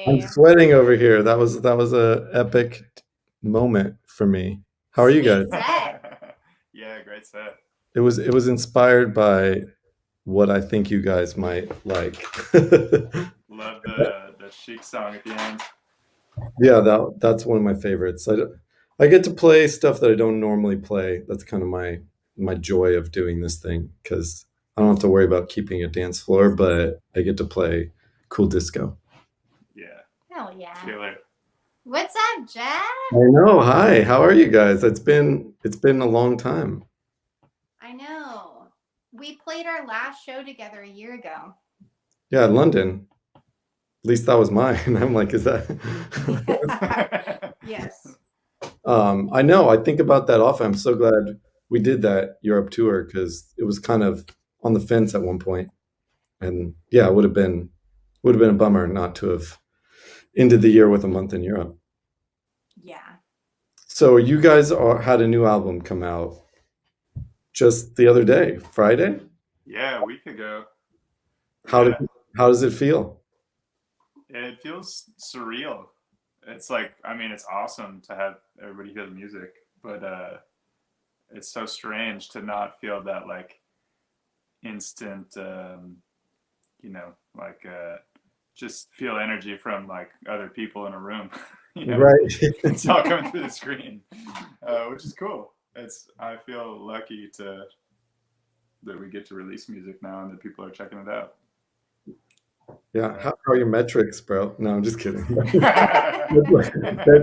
I'm Hey, sweating over here. That was a epic moment for me. How are you guys? sweet set. Yeah, great set. It was inspired by what I think you guys might like. Love the chic song at the end. Yeah, that's one of my favorites. I get to play stuff that I don't normally play. That's kind of my joy of doing this thing because I don't have to worry about keeping a dance floor, but I get to play cool disco. Yeah, Hell yeah. killer. What's up, Jeff? I know. Hi, how are you guys? It's been a long time. I know. We played our last show together a year ago. Yeah, London. At least that was mine. I'm like, is that? Yes. I know. I think about that often. I'm so glad we did that Europe tour because it was kind of on the fence at one point, and yeah, it would have been a bummer not to have ended the year with a month in Europe. Yeah. So you guys had a new album come out just the other day, Friday. Yeah, a week ago. How did Yeah, how does it feel? it feels surreal. It's like, I mean, it's awesome to have everybody hear the music, but it's so strange to not feel that like instant, like just feel energy from like other people in a room. you know, Right. it's all coming through the screen, which is cool. I feel lucky to that we get to release music now and that people are checking it out. Yeah. How are your metrics, bro? No, I'm just kidding. That's Yeah.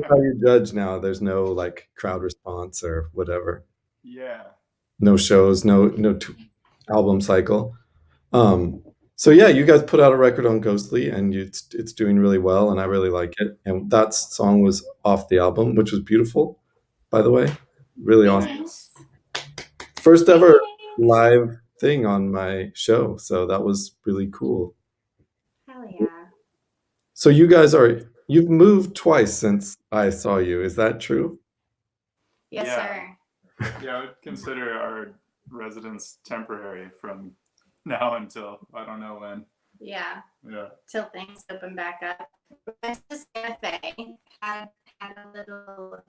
how you judge now. There's no like crowd response or whatever. Yeah. No shows, no album cycle. Um, so yeah, you guys put out a record on Ghostly, and it's doing really well, and I really like it. And that song was off the album, which was beautiful, by the way. Really awesome. Thanks. Thanks. First ever Thanks. live thing on my show, so that was really cool. Hell yeah. So you've moved twice since I saw you. Is that true? Yes, Yeah. sir. Yeah, I would consider our residence temporary from now until I don't know when. Yeah. Yeah. Till things open back up. Went to Santa Fe. Had a little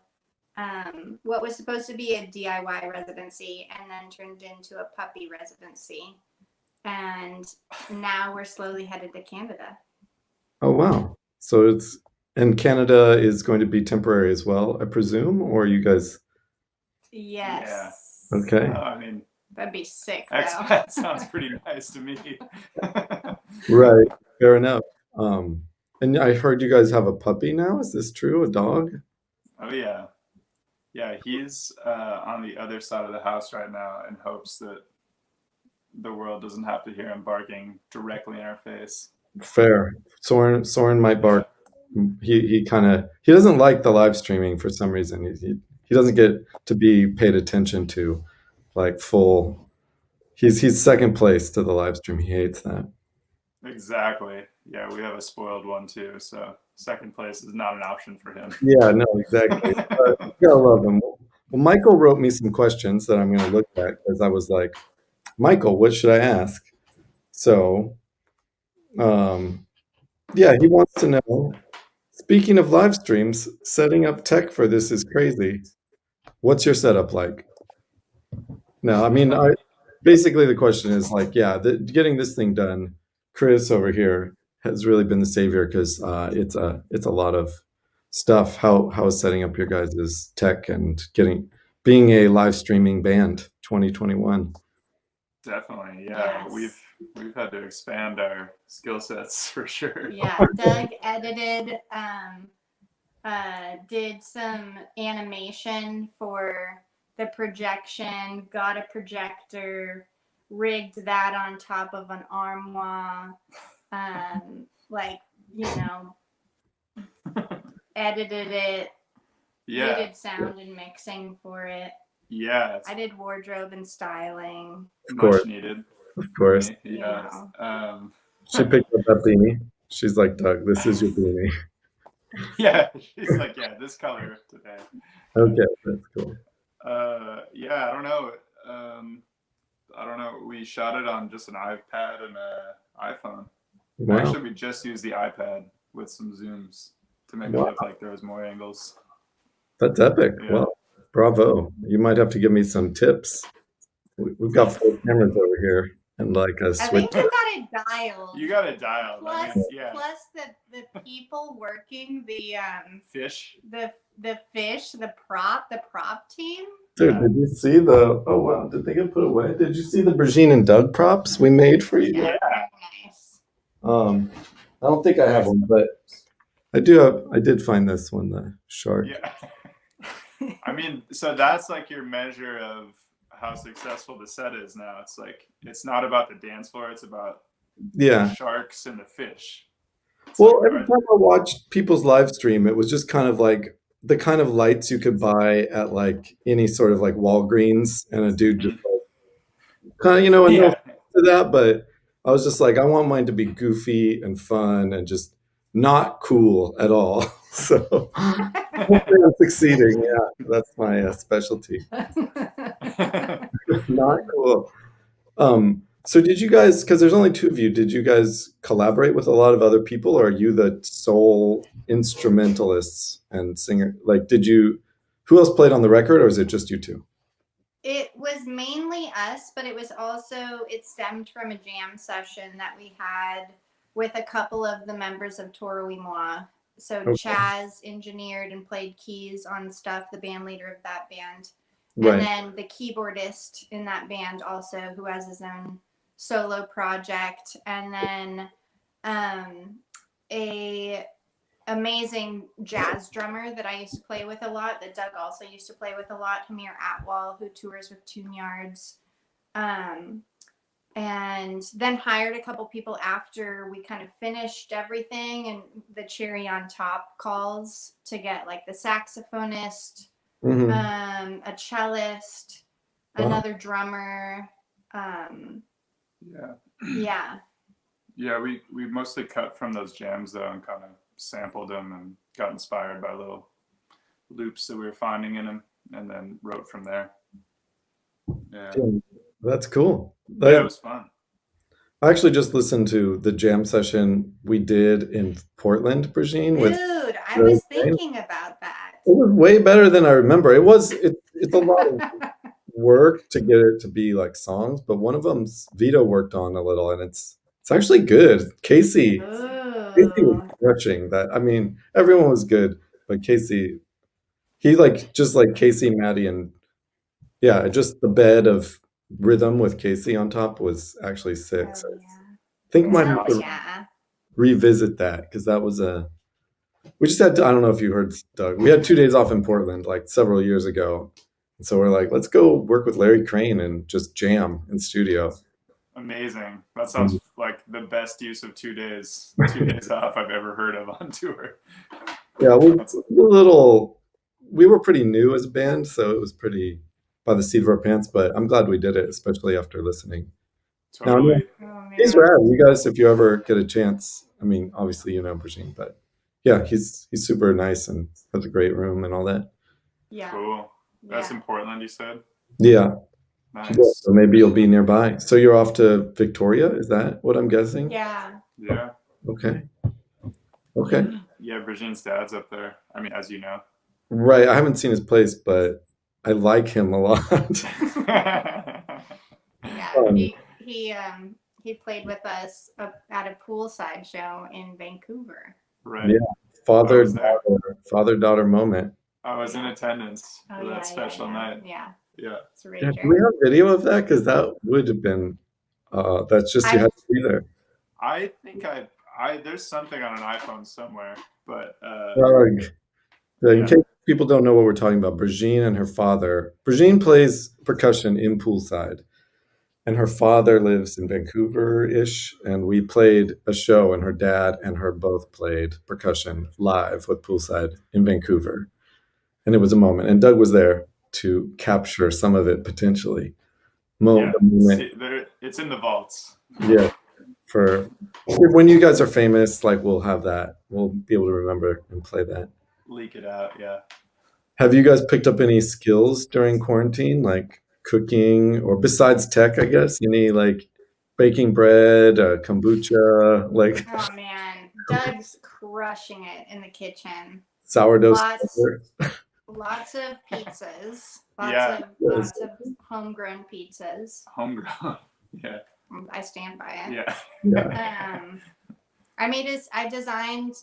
what was supposed to be a DIY residency and then turned into a puppy residency. And now we're slowly headed to Canada. Oh wow. So it's and Canada is going to be temporary as well, I presume, or you guys Yeah. Yes. okay. I mean, That'd be sick though. expat sounds pretty nice to me. Right. Fair enough. And I heard you guys have a puppy now. Is this true? A dog? Oh yeah. Yeah, he's on the other side of the house right now in hopes that the world doesn't have to hear him barking directly in our face. Fair. Soren might Yeah. bark. He doesn't like the live streaming for some reason. He doesn't get to be paid attention to like full. He's second place to the live stream. He hates that. Exactly. Yeah, we have a spoiled one too, so second place is not an option for him. Yeah, no, exactly. You gotta love him. Well, Michael wrote me some questions that I'm going to look at because I was like, Michael, what should I ask? So, um, yeah, he wants to know. Speaking of live streams, setting up tech for this is crazy. What's your setup like? No, I mean, basically the question is like, yeah, getting this thing done. Chris over here has really been the savior because it's a lot of stuff. How is setting up your guys' tech and getting being a live streaming band 2021? Definitely, yeah. We've Yes. we've had to expand our skill sets for sure. Yeah. Doug edited, did some animation for the projection, got a projector, rigged that on top of an armoire, like, you know, edited it, we Yeah, did sound and mixing for it. yeah. I It's did wardrobe and styling. Of course, much needed of for course. me. You Yeah. know. Um, She picked up that beanie. She's like, Doug, this is your beanie. yeah. She's like, yeah, this color today. Okay, that's cool. Yeah. I don't know. Um, I don't know. We shot it on just an iPad and an iPhone. Wow. Actually, we just used the iPad. with some zooms to make Wow. it look like there was more angles. That's epic. Yeah. Well, bravo. You might have to give me some tips. We've got 4 cameras over here and like a I switch. think you got it dialed. You got it dialed. Plus, I mean, yeah. plus the people working the Fish. the fish, the prop team. Dude, did you see the? Oh wow, did they get put away? Did you see the Brijean and Doug props we made for you? Yeah, Yeah. nice. I don't think I have one, but I do have. I did find this one, the shark. Yeah. I mean, so that's like your measure of how successful the set is now. It's like it's not about the dance floor; it's about Yeah. the sharks and the fish. It's Well, like, every time I watched people's live stream, it was just kind of like the kind of lights you could buy at like any sort of like Walgreens, and a dude just like, kind of, you know, and no yeah. offense to that, but I was just like, I want mine to be goofy and fun and just not cool at all. So hopefully I'm succeeding. Yeah, that's my specialty. Not cool. So did you guys, because there's only 2 of you, did you guys collaborate with a lot of other people, or are you the sole instrumentalists and singer? Like, who else played on the record, or is it just you 2? It was mainly us, but it stemmed from a jam session that we had with a couple of the members of Toro y Moi. So Okay. Chaz engineered and played keys on stuff, the band leader of that band. Right. And then the keyboardist in that band also, who has his own solo project. And then a amazing jazz drummer that I used to play with a lot, that Doug also used to play with a lot, Hamir Atwal, who tours with Tune Yards. And then hired a couple people after we kind of finished everything, and the cherry on top calls to get like the saxophonist, Mhm. a cellist, Wow. another drummer. Yeah. Yeah, we mostly cut from those jams though, and kind of sampled them and got inspired by little loops that we were finding in them, and then wrote from there. Yeah, That's cool. yeah, it was fun. I actually just listened to the jam session we did in Portland, Brijean, with Dude, I was thinking about that. It was way better than I remember. It's a lot of work to get it to be like songs, but one of them's Vito worked on a little, and it's actually good. Casey was Ooh. crushing that. I mean, everyone was good, but Casey, he like just like Casey, Maddie, and yeah, just the bed of rhythm with Casey on top was actually sick. Hell So yeah. I think might Hell have to yeah. revisit that, because that was we just had I don't know if you heard, Doug. We had 2 days off in Portland like several years ago. And so we're like, let's go work with Larry Crane and just jam in studio. Amazing. That sounds like the best use of 2 days off I've ever heard of on tour. Yeah, we were pretty new as a band, so it was pretty by the seat of our pants, but I'm glad we did it, especially after listening. Totally. Oh, He's man. rad. You guys, if you ever get a chance, I mean, obviously you know Brijean, but yeah, he's super nice and has a great room and all that. Yeah. Cool. That's Yeah. in Portland, you said? Yeah. Nice. So maybe you'll be nearby. So you're off to Victoria, is that what I'm guessing? Yeah. Yeah. Okay. Okay. Yeah, Brijean's dad's up there. I mean, as you know. Right. I haven't seen his place, but I like him a lot. Yeah. He played with us at a Poolside show in Vancouver. Right. Yeah. Father-daughter moment. I was in attendance Oh, for yeah, that special yeah. night. Yeah. Yeah. It's a Yeah, rager. do we have video of that? Because that would have been that's just you had to be there. I think there's something on an iPhone somewhere, but In case people don't know what we're talking about, Brijean and her father. Brijean plays percussion in Poolside, and her father lives in Vancouver-ish, and we played a show, and her dad and her both played percussion live with Poolside in Vancouver. And it was a moment, and Doug was there to capture some of it potentially. yeah, The moment. it's in the vaults. Yeah. For when you guys are famous, like we'll have that. We'll be able to remember and play that. Leak it out, yeah. Have you guys picked up any skills during quarantine, like cooking, or besides tech, I guess? Any like baking bread, kombucha, like Oh man, Doug was crushing it in the kitchen. Sourdough. Lots of pizzas. Yeah. Lots of homegrown pizzas. Homegrown. Yeah. I stand by it. Yeah. Yeah. I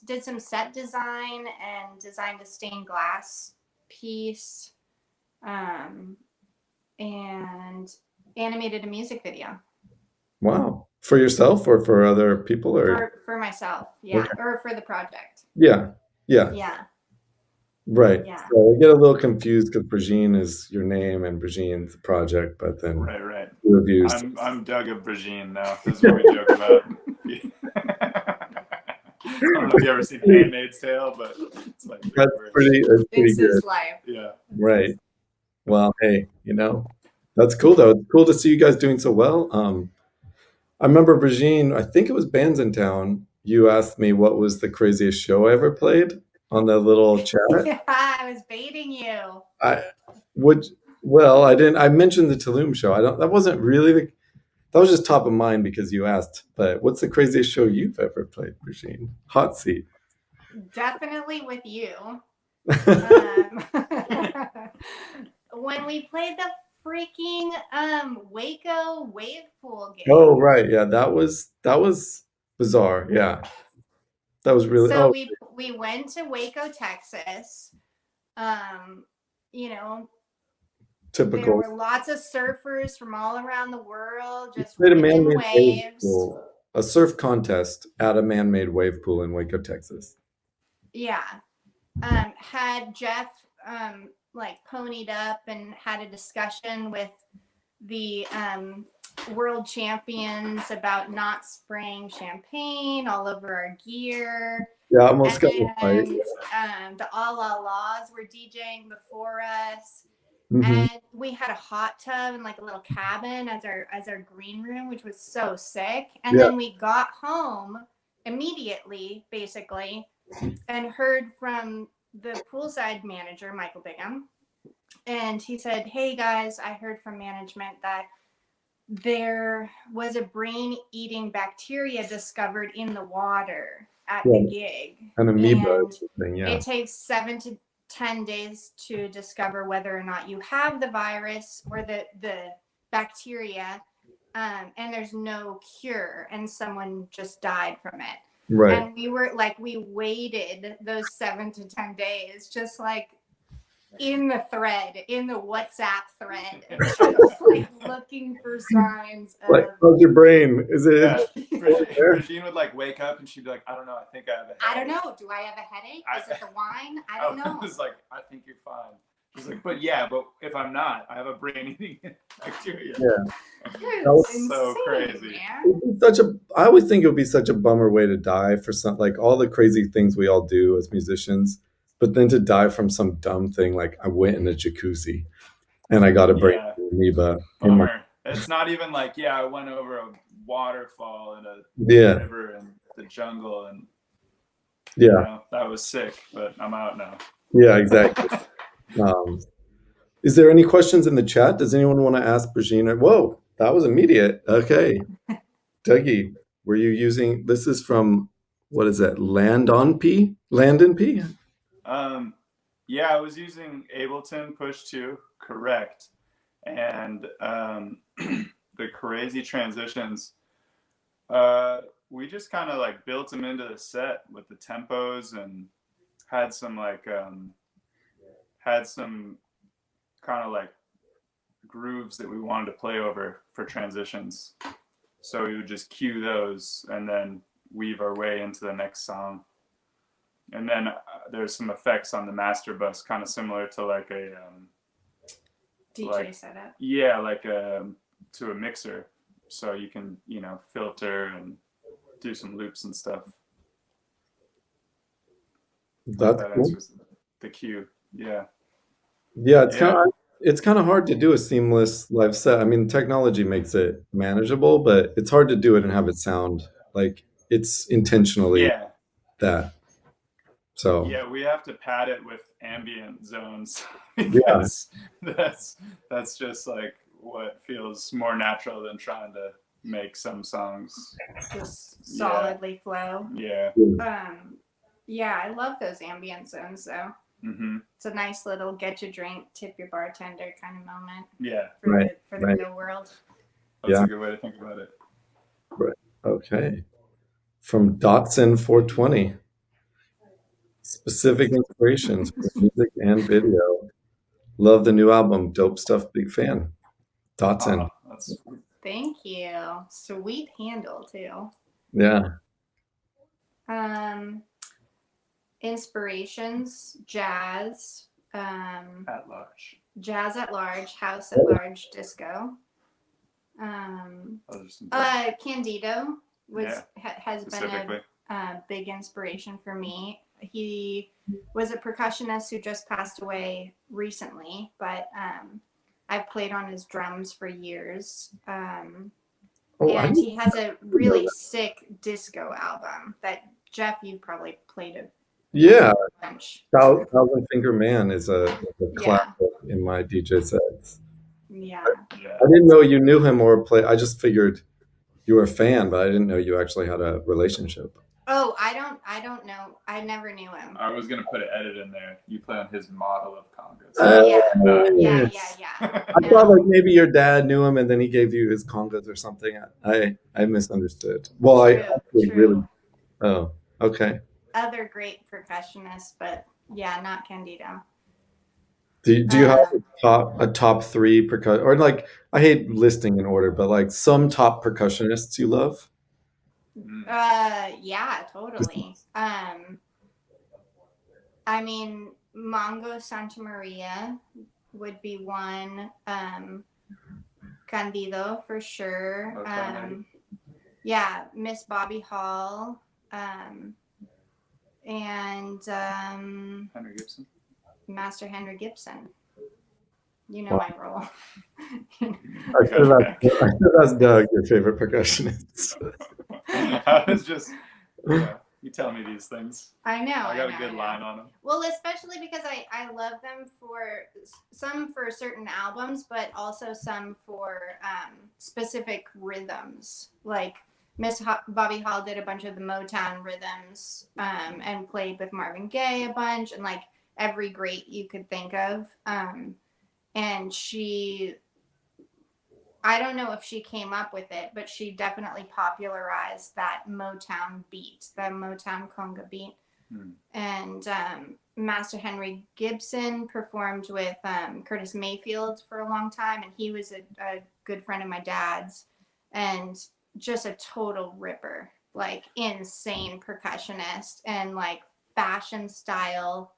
did some set design and designed a stained glass piece, and animated a music video. Wow. For yourself or for other people, or for myself, yeah, okay. or for the project. Yeah. Right. Yeah. So I get a little confused because Brijean is your name and Brijean's the project, but then Right. reviews. I'm Doug of Brijean now. This is what we joke about. I don't know if you ever seen Handmaid's Tale, but it's like that's pretty it's good. his life. Yeah. Right. Well, hey, that's cool though. It's cool to see you guys doing so well. I remember Brijean, I think it was Bands in Town. You asked me what was the craziest show I ever played on the little chat. Yeah, I was baiting you. I didn't. I mentioned the Tulum show. That wasn't really that was just top of mind because you asked. But what's the craziest show you've ever played, Brijean? Hot seat. Definitely with you. When we played the freaking Waco wave pool game. Oh right, yeah, that was bizarre. Yeah, that was really. So we went to Waco, Texas. Typical. There were lots of surfers from all around the world just played a ripping man-made wave waves. pool, a surf contest at a man-made wave pool in Waco, Texas. Yeah, had Jeff ponied up and had a discussion with the world champions about not spraying champagne all over our gear. Yeah, almost got a fight. The All La Laws were DJing before us. Mm-hmm. And we had a hot tub and like a little cabin as our green room, which was so sick. And then we got home immediately, basically, and heard from the Poolside manager, Michael Brijean. And he said, "Hey guys, I heard from management that there was a brain-eating bacteria discovered in the water at the gig. An amoeba thing, yeah. It takes 7 to 10 days to discover whether or not you have the virus or the bacteria, and there's no cure, and someone just died from it." Right. And we waited those 7 to 10 days, just like in the WhatsApp thread, just like looking for signs of. Like, how's your brain? Is it? Yeah. Brijean would wake up and she'd be like, "I don't know. I think I have a headache. I don't know. Do I have a headache? Is it the wine? I don't know." I was like, "I think you're fine." She's like, but if I'm not, I have a brain-eating bacteria. Yeah. Dude, that was so crazy. I always think it would be such a bummer way to die for all the crazy things we all do as musicians, but then to die from some dumb thing like I went in a jacuzzi and I got a brain amoeba. It's not even like, I went over a waterfall in a river in the jungle and that was sick, but I'm out now. Yeah, exactly. Is there any questions in the chat? Does anyone want to ask Brijean? Whoa, that was immediate. Okay. Dougie, were you using, this is from, what is that, Landon P? I was using Ableton Push 2, correct. And the crazy transitions, we just kind of built them into the set with the tempos and had some kind of grooves that we wanted to play over for transitions. So we would just cue those and then weave our way into the next song. And then there's some effects on the master bus, kind of similar to a DJ setup. Yeah, to a mixer. So you can, filter and do some loops and stuff. That's cool. The cue. Yeah. Yeah, it's kind of hard to do a seamless live set. I mean, technology makes it manageable, but it's hard to do it and have it sound like it's intentionally that. So we have to pad it with ambient zones because that's just what feels more natural than trying to make some songs just solidly flow. Yeah. Yeah, I love those ambient zones though. Mm-hmm. It's a nice little get your drink, tip your bartender kind of moment Yeah, for Right, the right. real world. that's Yeah. a good way to think about it. Right. Okay. From Dotson 420. Specific inspirations for music and video. Love the new album. Dope stuff. Big fan. Dotson. That's Thank you. Sweet handle too. Yeah. Um, inspirations, jazz, at large. jazz at large, house at large, disco. Those are some Candido was Yeah, has been specifically. a big inspiration for me. He was a percussionist who just passed away recently, but I've played on his drums for years. Oh, I And didn't he has a really sick disco album that Jeff, you probably played a Yeah. bunch. Thousand Finger Man is a Yeah, classic in my DJ sets. yeah. Yeah. I didn't know you knew him or play. I just figured you were a fan, but I didn't know you actually had a relationship. Oh, I don't know. I never knew him. I was gonna put an edit in there. You play on his model of congas. Yeah. I thought like maybe your dad knew him and then he gave you his congas or something. I misunderstood. Well, I actually really. Oh, okay. Other great percussionists, but yeah, not Candido. Do you have a top three percussion or like I hate listing in order, but like some top percussionists you love? Yeah, totally. I mean, Mongo Santa Maria would be one. Candido for sure. Okay. Yeah, Miss Bobby Hall. And Henry Gibson. Master Henry Gibson. You know Wow. my role. I should ask Doug, your favorite percussionist. I was just, you tell me these things. I know. I got a good line on them. Well, especially because I love them for some for certain albums, but also some for specific rhythms. Like Miss Bobby Hall did a bunch of the Motown rhythms and played with Marvin Gaye a bunch and like every great you could think of. And she, I don't know if she came up with it, but she definitely popularized that Motown beat, the Motown conga beat. And Master Henry Gibson performed with Curtis Mayfield for a long time, and he was a good friend of my dad's, and just a total ripper, like insane percussionist, and like fashion style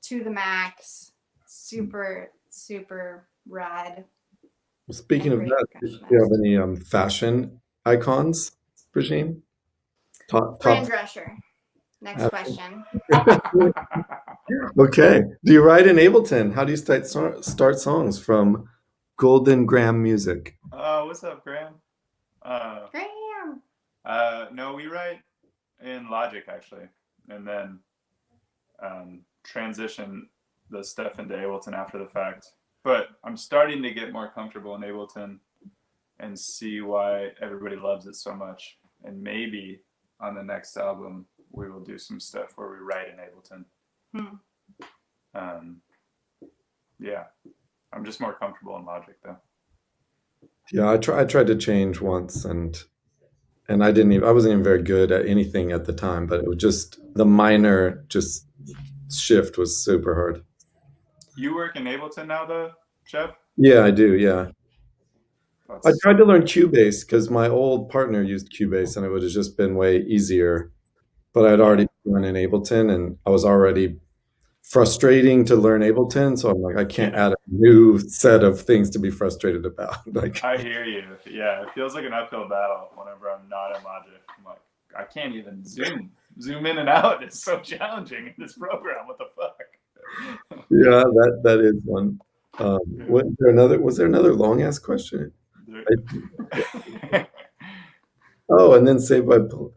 to the max, super rad. Speaking of that, do you have any fashion icons, Brijean? Fran Drescher. Next question. Okay. Do you write in Ableton? How do you start songs from Golden Graham Music? What's up, Graham? Graham. No, we write in Logic actually, and then transition the stuff into Ableton after the fact. But I'm starting to get more comfortable in Ableton and see why everybody loves it so much. And maybe on the next album we will do some stuff where we write in Ableton. Yeah, I'm just more comfortable in Logic though. Yeah, I tried to change once and I wasn't even very good at anything at the time, but it was just the minor shift was super hard. You work in Ableton now though, Jeff? Yeah, I do, yeah. I tried to learn Cubase because my old partner used Cubase and it would have just been way easier. But I'd already been in Ableton and I was already frustrating to learn Ableton. So I'm like, I can't add a new set of things to be frustrated about. Like, I hear you. Yeah, it feels like an uphill battle whenever I'm not in Logic. I'm like, I can't even zoom in and out. It's so challenging in this program. What the fuck? Yeah, that is one. Was there another long ass question? Oh, and then Saved by that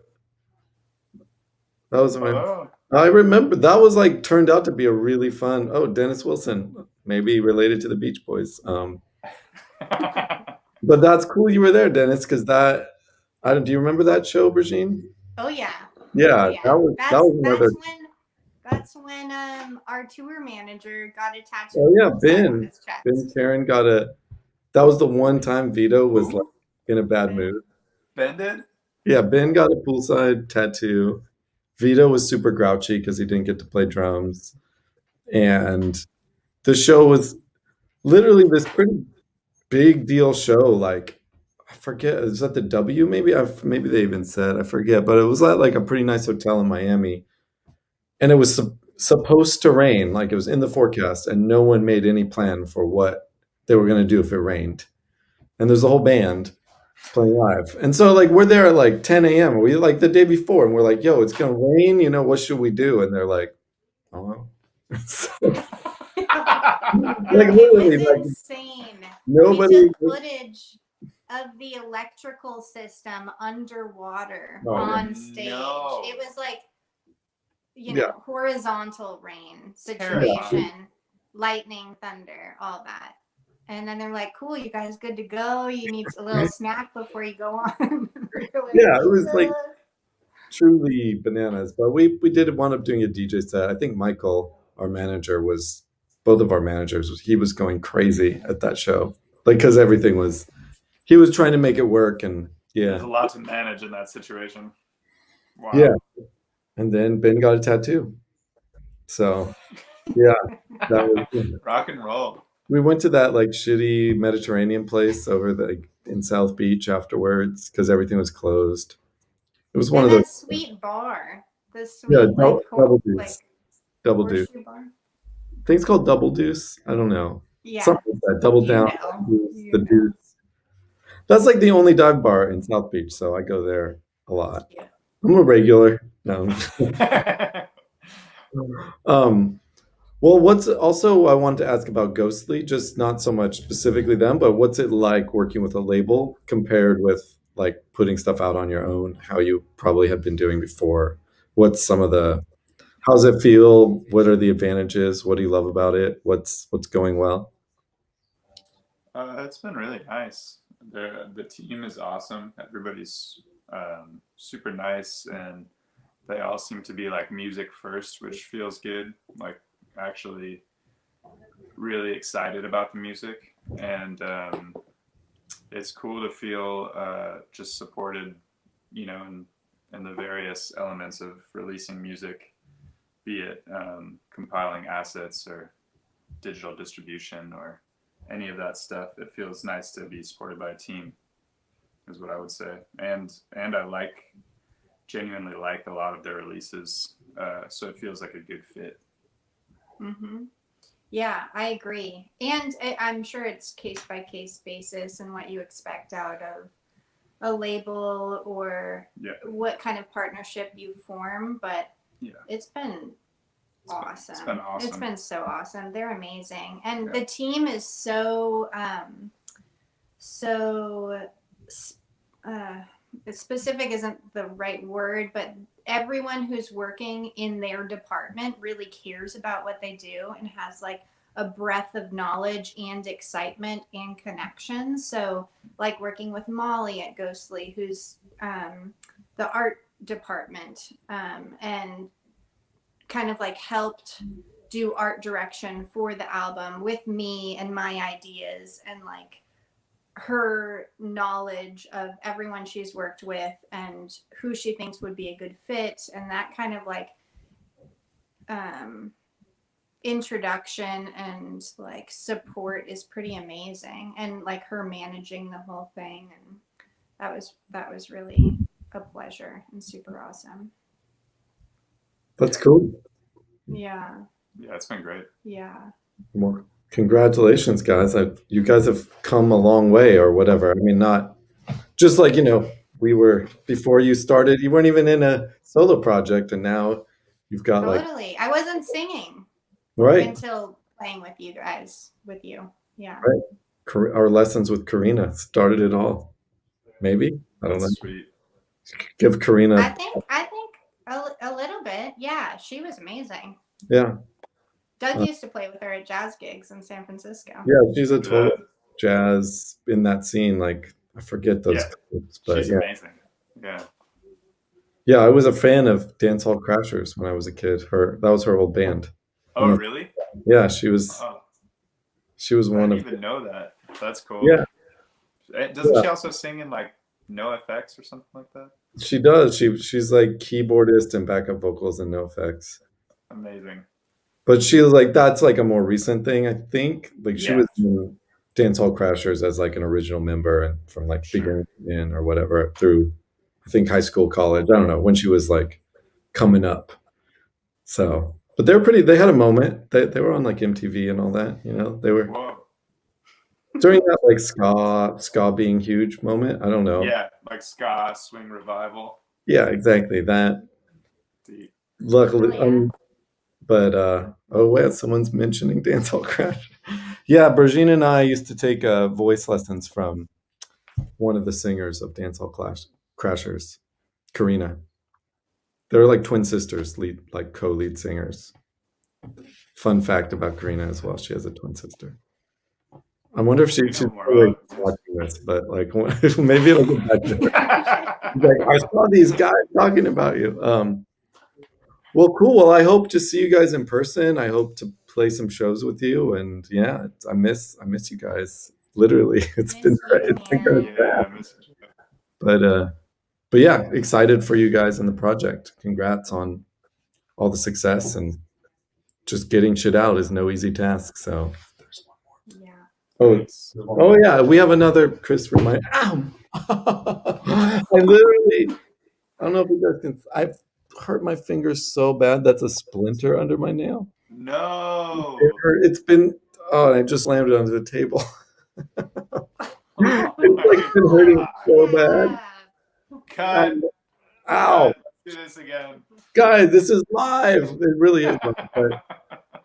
was amazing. I remember that was like turned out to be a really fun. Oh, Dennis Wilson, maybe related to the Beach Boys. But that's cool you were there, Dennis, because do you remember that show, Brijean? Oh yeah. Yeah, Yeah, that was another. that's when our tour manager got a tattoo Oh of yeah, Poolside on his Ben chest. Karen got a. That was the one time Vito was like in a bad Ben, mood. Ben did? Yeah, Ben got a Poolside tattoo. Vito was super grouchy because he didn't get to play drums, and the show was literally this pretty big deal show. Like I forget, is that the W? Maybe they even said I forget, but it was at like a pretty nice hotel in Miami, and it was supposed to rain. Like it was in the forecast, and no one made any plan for what they were going to do if it rained. And there's a whole band playing live, and so like we're there at like 10 a.m. We like the day before, and we're like, "Yo, it's going to rain. You know, what should we do?" And they're like, "Oh." No, Like it was literally, like insane. We nobody. took footage of the electrical system underwater Oh, on stage. No. It was like, yeah, horizontal rain Terrifying. situation, lightning, thunder, all that. And then they're like, cool, you guys good to go? You need a little snack before you go on. We're like, yeah. It was like truly bananas. But we did wind up doing a DJ set. I think Michael, our manager, was both of our managers. He was going crazy at that show, like because everything was. He was trying to make it work, and There's yeah, a lot to manage in that situation. yeah. Wow. And then Ben got a tattoo. So yeah, that was. Yeah. Rock and roll. We went to that like shitty Mediterranean place over the in South Beach afterwards because everything was closed. It was one and of those. that sweet bar, the Yeah, sweet like double deuce, like double deuce. horseshoe bar. I think it's called double deuce. I don't know. Yeah, Something like that. Double you down, know, deuce, you the know. deuce. That's like the only dive bar in South Beach, so I go there a lot. Yeah. I'm a regular. No. um, well, what's also I wanted to ask about Ghostly, just not so much specifically them, but what's it like working with a label compared with like putting stuff out on your own, how you probably have been doing before? What's some of the how's it feel? What are the advantages? What do you love about it? What's going well? It's been really nice. The team is awesome. Everybody's super nice, and they all seem to be like music first, which feels good. Like actually really excited about the music, and it's cool to feel just supported, in the various elements of releasing music, be it compiling assets or digital distribution or any of that stuff. It feels nice to be supported by a team, is what I would say. And I genuinely like a lot of their releases, so it feels like a good fit. Mm-hmm. Yeah, I agree. And I'm sure it's case by case basis and what you expect out of a label or Yeah. what kind of partnership you form. But Yeah. it's been awesome. It's been awesome. It's been so awesome. They're amazing. And Yeah. the team is so specific isn't the right word, but everyone who's working in their department really cares about what they do and has like a breadth of knowledge and excitement and connection. So like working with Molly at Ghostly, who's the art department, and kind of like helped do art direction for the album with me and my ideas, and like her knowledge of everyone she's worked with and who she thinks would be a good fit, and that kind of like introduction and like support is pretty amazing. And like her managing the whole thing, and that was really a pleasure and super awesome. That's cool. Yeah. Yeah, it's been great. Yeah. Well, congratulations, guys. You guys have come a long way, or whatever. I mean, not just like, we were before you started, you weren't even in a solo project, and now you've got like, Totally. I wasn't singing right, until playing with you guys, with you. Yeah. right. Our lessons with Karina started it all. Maybe. I don't know. That's sweet. Give Karina, I think a little bit. Yeah, she was amazing. yeah. Doug used to play with her at jazz gigs in San Francisco. Yeah, she's a Look at total that. jazz in that scene. Like, I forget those Yeah. clubs, but She's yeah. amazing. Yeah. Yeah, I was a fan of Dancehall Crashers when I was a kid. That was her old band. Oh, And really? yeah, Oh, she was I one didn't of even know that. That's cool. yeah, Doesn't yeah. she also sing in like No Effects or something like that? She does. She's like keyboardist and backup vocals and no effects. Amazing. But she was like that's like a more recent thing, I think. Like she Yeah, was in Dancehall Crashers as like an original member and from like beginning sure. in or whatever through I think high school, college. I don't know, when she was like coming up. So but they're pretty they had a moment. They were on like MTV and all that, you know. They were Whoa. during that like ska being huge moment. I don't know. Yeah, like ska swing revival. Yeah, exactly. That Deep. luckily Oh yeah. but oh wait, someone's mentioning Dancehall Crash. Yeah, Brijean and I used to take voice lessons from one of the singers of Crashers, Karina. They're like twin sisters, like co-lead singers. Fun fact about Karina as well, she has a twin sister. I wonder if We she's know more probably about watching this, but like maybe it'll get back to her. She's this. like, I saw these guys talking about you. Well, cool. Well, I hope to see you guys in person. I hope to play some shows with you. And yeah, I miss you guys. Literally, Miss you, it's been kind of man. Yeah, sad. I miss you. But yeah, excited for you guys and the project. Congrats on all the success and just getting shit out is no easy task. So, Yeah. oh, Thanks. oh yeah, we have another Chris remind. Ow! I literally, I don't know if you guys can. I've hurt my finger so bad. That's a splinter under my nail. No. It's been oh, I just slammed it onto the table. Oh It's my like been hurting god. so bad. Cut. Ow, Cut. Let's do this again. guys, this is live. It really is live, but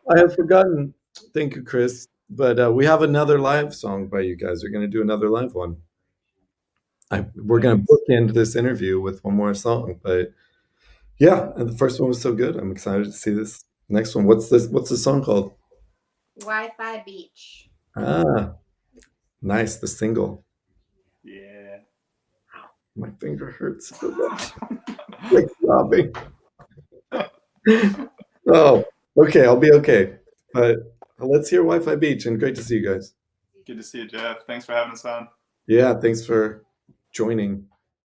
I have forgotten. Thank you, Chris. But we have another live song by you guys. We're going to do another live one. We're going to Thanks. bookend this interview with one more song. But yeah, and the first one was so good. I'm excited to see this next one. What's this? What's the song called? Wi-Fi Beach. Ah, nice. The single. Yeah. My finger hurts so bad. Like sobbing. Oh, okay. I'll be okay. But let's hear Wi-Fi Beach and great to see you guys. Good to see you, Jeff. Thanks for having us on. Yeah, thanks for joining.